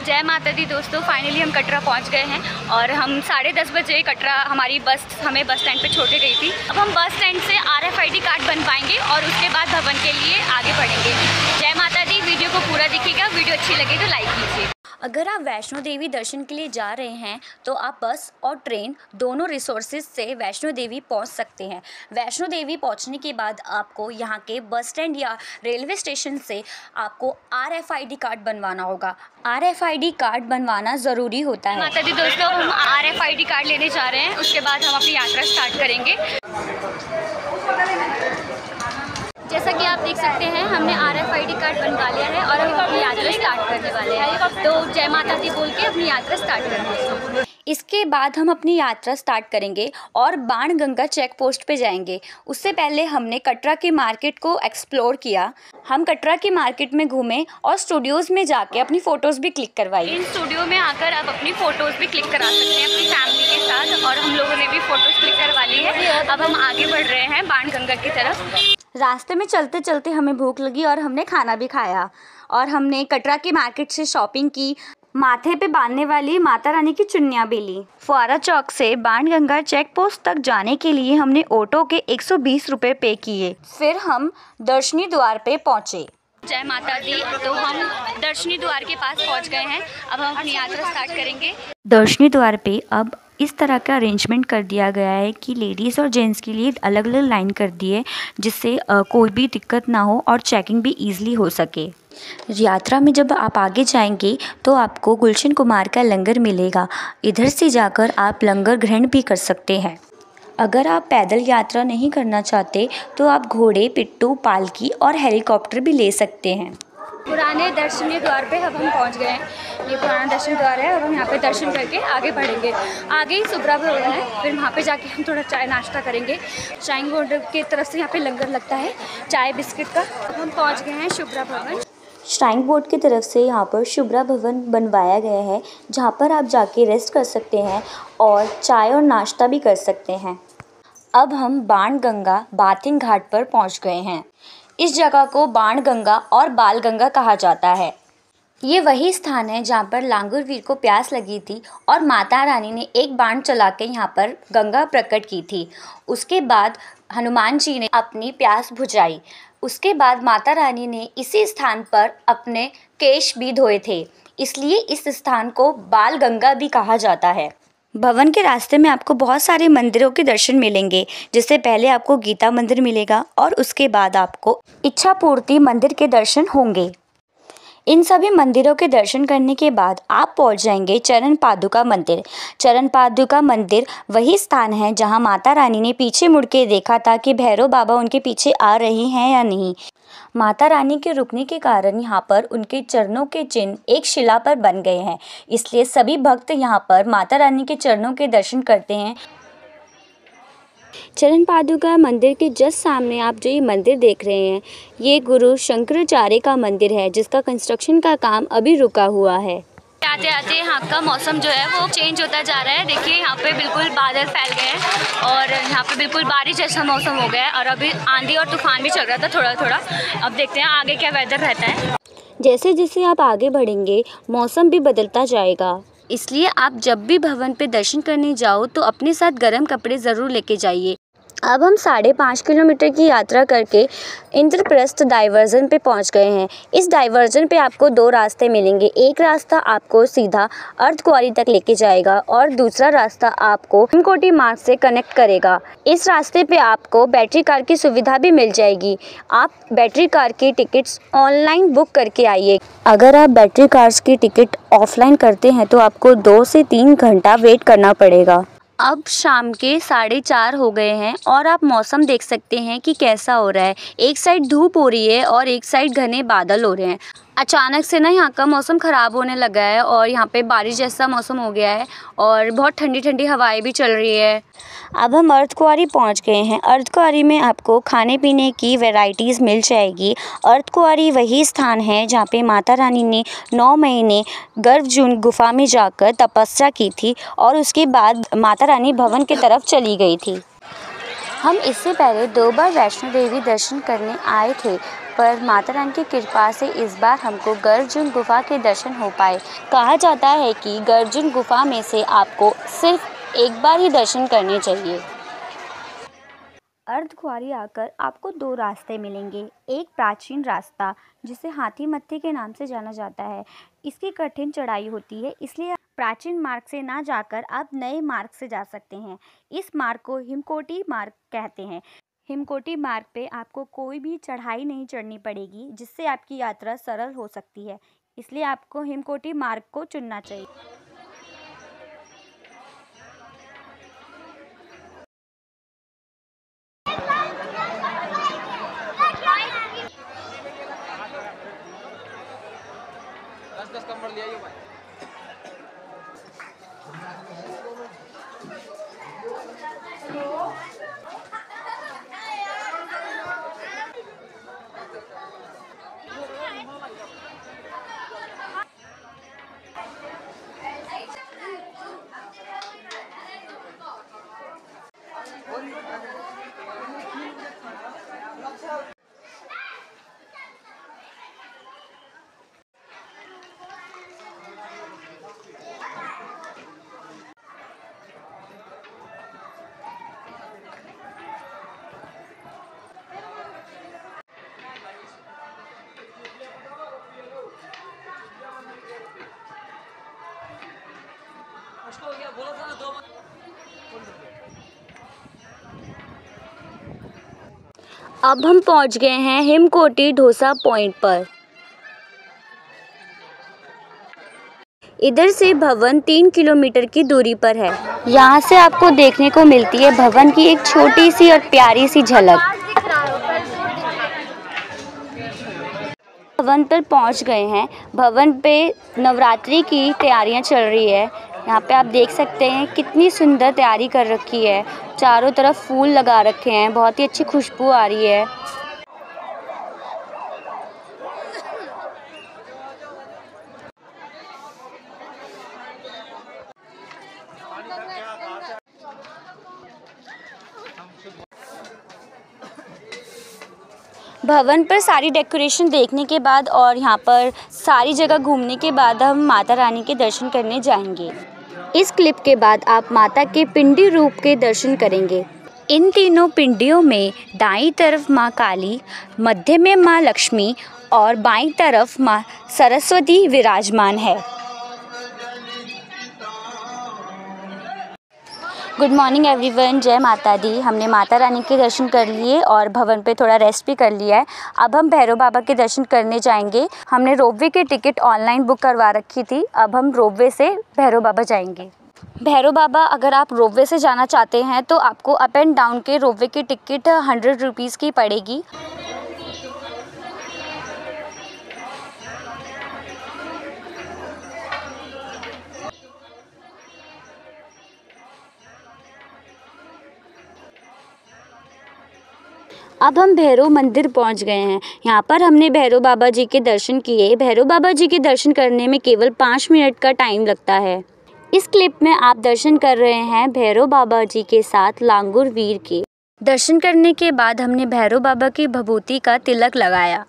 जय माता दी दोस्तों, फाइनली हम कटरा पहुंच गए हैं और हम 10:30 बजे कटरा हमारी बस हमें बस स्टैंड पे छोड़ गई थी। अब हम बस स्टैंड से RFID कार्ड बनवाएंगे और उसके बाद भवन के लिए आगे बढ़ेंगे। जय माता दी। वीडियो को पूरा देखिएगा, वीडियो अच्छी लगे तो लाइक कीजिए। अगर आप वैष्णो देवी दर्शन के लिए जा रहे हैं तो आप बस और ट्रेन दोनों रिसोर्सेज से वैष्णो देवी पहुंच सकते हैं। वैष्णो देवी पहुंचने के बाद आपको यहां के बस स्टैंड या रेलवे स्टेशन से आपको RFID कार्ड बनवाना होगा। RFID कार्ड बनवाना ज़रूरी होता है। माता दी दोस्तों, हम RFID कार्ड लेने जा रहे हैं, उसके बाद हम अपनी यात्रा स्टार्ट करेंगे। जैसा कि आप देख सकते हैं, हमने RFID कार्ड बनवा लिया है और हम अपनी यात्रा स्टार्ट करने वाले हैं। तो जय माता दी बोल के अपनी यात्रा स्टार्ट करते हैं। इसके बाद हम अपनी यात्रा स्टार्ट करेंगे और बाणगंगा चेक पोस्ट पे जाएंगे। उससे पहले हमने कटरा के मार्केट को एक्सप्लोर किया। हम कटरा की मार्केट में घूमे और स्टूडियोज़ में जाके अपनी फ़ोटोज़ भी क्लिक करवाई। इन स्टूडियो में आकर आप अपनी फ़ोटोज़ भी क्लिक करा सकते हैं अपनी फैमिली के साथ, और हम लोगों ने भी फ़ोटोज़ क्लिक करवा ली है। अब हम आगे बढ़ रहे हैं बाणगंगा की तरफ। रास्ते में चलते चलते हमें भूख लगी और हमने खाना भी खाया और हमने कटरा की मार्केट से शॉपिंग की। माथे पे बांधने वाली माता रानी की चुन्नियाँ भी ली। फुआरा चौक से बाणगंगा चेक पोस्ट तक जाने के लिए हमने ऑटो के 120 रुपये पे किए। फिर हम दर्शनी द्वार पे पहुँचे। जय माता दी। तो हम दर्शनी द्वार के पास पहुँच गए हैं। अब हम अपनी यात्रा स्टार्ट करेंगे। दर्शनी द्वार पे अब इस तरह का अरेंजमेंट कर दिया गया है कि लेडीज़ और जेंट्स के लिए अलग अलग लाइन कर दी है, जिससे कोई भी दिक्कत ना हो और चेकिंग भी ईजिली हो सके। यात्रा में जब आप आगे जाएंगे तो आपको गुलशन कुमार का लंगर मिलेगा। इधर से जाकर आप लंगर ग्रहण भी कर सकते हैं। अगर आप पैदल यात्रा नहीं करना चाहते तो आप घोड़े, पिट्ठू, पालकी और हेलीकॉप्टर भी ले सकते हैं। पुराने दर्शनीय द्वार पे अब हम पहुंच गए हैं। ये पुराना दर्शन द्वार है और हम यहाँ पे दर्शन करके आगे बढ़ेंगे। आगे ही शुभ्रा भवन है, फिर वहाँ पे जाके हम थोड़ा चाय नाश्ता करेंगे। श्राइन बोर्ड की तरफ से यहाँ पे लंगर लगता है चाय बिस्किट का। अब हम पहुँच गए हैं शुभ्रा भवन। श्राइन बोर्ड की तरफ से यहाँ पर शुभ्रा भवन बनवाया गया है, जहाँ पर आप जाके रेस्ट कर सकते हैं और चाय और नाश्ता भी कर सकते हैं। अब हम बाणगंगा बाथिंग घाट पर पहुँच गए हैं। इस जगह को बाणगंगा और बालगंगा कहा जाता है। ये वही स्थान है जहाँ पर लांगुर वीर को प्यास लगी थी और माता रानी ने एक बाण चला के यहाँ पर गंगा प्रकट की थी। उसके बाद हनुमान जी ने अपनी प्यास बुझाई। उसके बाद माता रानी ने इसी स्थान पर अपने केश भी धोए थे, इसलिए इस स्थान को बालगंगा भी कहा जाता है। भवन के रास्ते में आपको बहुत सारे मंदिरों के दर्शन मिलेंगे, जिससे पहले आपको गीता मंदिर मिलेगा और उसके बाद आपको इच्छा पूर्ति मंदिर के दर्शन होंगे। इन सभी मंदिरों के दर्शन करने के बाद आप पहुंच जाएंगे चरण पादुका मंदिर। चरण पादुका मंदिर वही स्थान है जहां माता रानी ने पीछे मुड़ के देखा था कि भैरव बाबा उनके पीछे आ रहे हैं या नहीं। माता रानी के रुकने के कारण यहाँ पर उनके चरणों के चिन्ह एक शिला पर बन गए हैं, इसलिए सभी भक्त यहाँ पर माता रानी के चरणों के दर्शन करते हैं। चरण पादुका मंदिर के जस्ट सामने आप जो ये मंदिर देख रहे हैं, ये गुरु शंकराचार्य का मंदिर है, जिसका कंस्ट्रक्शन का काम अभी रुका हुआ है। आते आते यहाँ का मौसम जो है वो चेंज होता जा रहा है। देखिए यहाँ पे बिल्कुल बादल फैल गए हैं और यहाँ पे बिल्कुल बारिश जैसा मौसम हो गया है और अभी आंधी और तूफान भी चल रहा था थोड़ा थोड़ा। अब देखते हैं आगे क्या वेदर रहता है। जैसे जैसे आप आगे बढ़ेंगे मौसम भी बदलता जाएगा, इसलिए आप जब भी भवन पे दर्शन करने जाओ तो अपने साथ गर्म कपड़े ज़रूर लेके जाइए। अब हम 5.5 किलोमीटर की यात्रा करके इंद्रप्रस्थ डाइवर्जन पे पहुंच गए हैं। इस डाइवर्जन पे आपको 2 रास्ते मिलेंगे। एक रास्ता आपको सीधा अर्धकुंवारी तक लेके जाएगा और दूसरा रास्ता आपको हिमकोटी मार्ग से कनेक्ट करेगा। इस रास्ते पे आपको बैटरी कार की सुविधा भी मिल जाएगी। आप बैटरी कार की टिकट्स ऑनलाइन बुक करके आइए। अगर आप बैटरी कार्स की टिकट ऑफलाइन करते हैं तो आपको 2 से 3 घंटा वेट करना पड़ेगा। अब शाम के 4:30 हो गए हैं और आप मौसम देख सकते हैं कि कैसा हो रहा है। एक साइड धूप हो रही है और एक साइड घने बादल हो रहे हैं। अचानक से ना यहाँ का मौसम ख़राब होने लगा है और यहाँ पे बारिश जैसा मौसम हो गया है और बहुत ठंडी ठंडी हवाएं भी चल रही है। अब हम अर्धकुंवारी पहुँच गए हैं। अर्धकुंवारी में आपको खाने पीने की वैरायटीज़ मिल जाएगी। अर्धकुंवारी वही स्थान है जहाँ पे माता रानी ने 9 महीने गर्भजून गुफा में जाकर तपस्या की थी और उसके बाद माता रानी भवन की तरफ चली गई थी। हम इससे पहले 2 बार वैष्णो देवी दर्शन करने आए थे, पर माता रानी की कृपा से इस बार हमको गर्जुन गुफा के दर्शन हो पाए। कहा जाता है कि गर्जुन गुफा में से आपको सिर्फ एक बार ही दर्शन करने चाहिए। अर्धकुंवारी आकर आपको दो रास्ते मिलेंगे। एक प्राचीन रास्ता जिसे हाथी मत्थे के नाम से जाना जाता है। इसकी कठिन चढ़ाई होती है, इसलिए प्राचीन मार्ग से ना जाकर आप नए मार्ग से जा सकते हैं। इस मार्ग को हिमकोटी मार्ग कहते हैं। हिमकोटी मार्ग पे आपको कोई भी चढ़ाई नहीं चढ़नी पड़ेगी, जिससे आपकी यात्रा सरल हो सकती है। इसलिए आपको हिमकोटी मार्ग को चुनना चाहिए। अब हम पहुंच गए हैं हिमकोटी ढोसा पॉइंट पर। इधर से भवन 3 किलोमीटर की दूरी पर है। यहाँ से आपको देखने को मिलती है भवन की एक छोटी सी और प्यारी सी झलक। भवन पर पहुँच गए हैं। भवन पे नवरात्रि की तैयारियाँ चल रही है। यहाँ पे आप देख सकते हैं कितनी सुंदर तैयारी कर रखी है। चारों तरफ फूल लगा रखे हैं, बहुत ही अच्छी खुशबू आ रही है। भवन पर सारी डेकोरेशन देखने के बाद और यहाँ पर सारी जगह घूमने के बाद हम माता रानी के दर्शन करने जाएंगे। इस क्लिप के बाद आप माता के पिंडी रूप के दर्शन करेंगे। इन तीनों पिंडियों में दाईं तरफ माँ काली, मध्य में माँ लक्ष्मी और बाईं तरफ माँ सरस्वती विराजमान है। गुड मॉर्निंग एवरीवन, जय माता दी। हमने माता रानी के दर्शन कर लिए और भवन पे थोड़ा रेस्ट भी कर लिया है। अब हम भैरव बाबा के दर्शन करने जाएंगे। हमने रोपवे की टिकट ऑनलाइन बुक करवा रखी थी। अब हम रोपवे से भैरव बाबा जाएंगे। भैरव बाबा अगर आप रोपवे से जाना चाहते हैं तो आपको अप एंड डाउन के रोपवे की टिकट 100 रुपीज़ की पड़ेगी। अब हम भैरव मंदिर पहुंच गए हैं। यहाँ पर हमने भैरव बाबा जी के दर्शन किए। भैरव बाबा जी के दर्शन करने में केवल 5 मिनट का टाइम लगता है। इस क्लिप में आप दर्शन कर रहे हैं भैरव बाबा जी के साथ लांगुर वीर के। दर्शन करने के बाद हमने भैरव बाबा की भभूति का तिलक लगाया।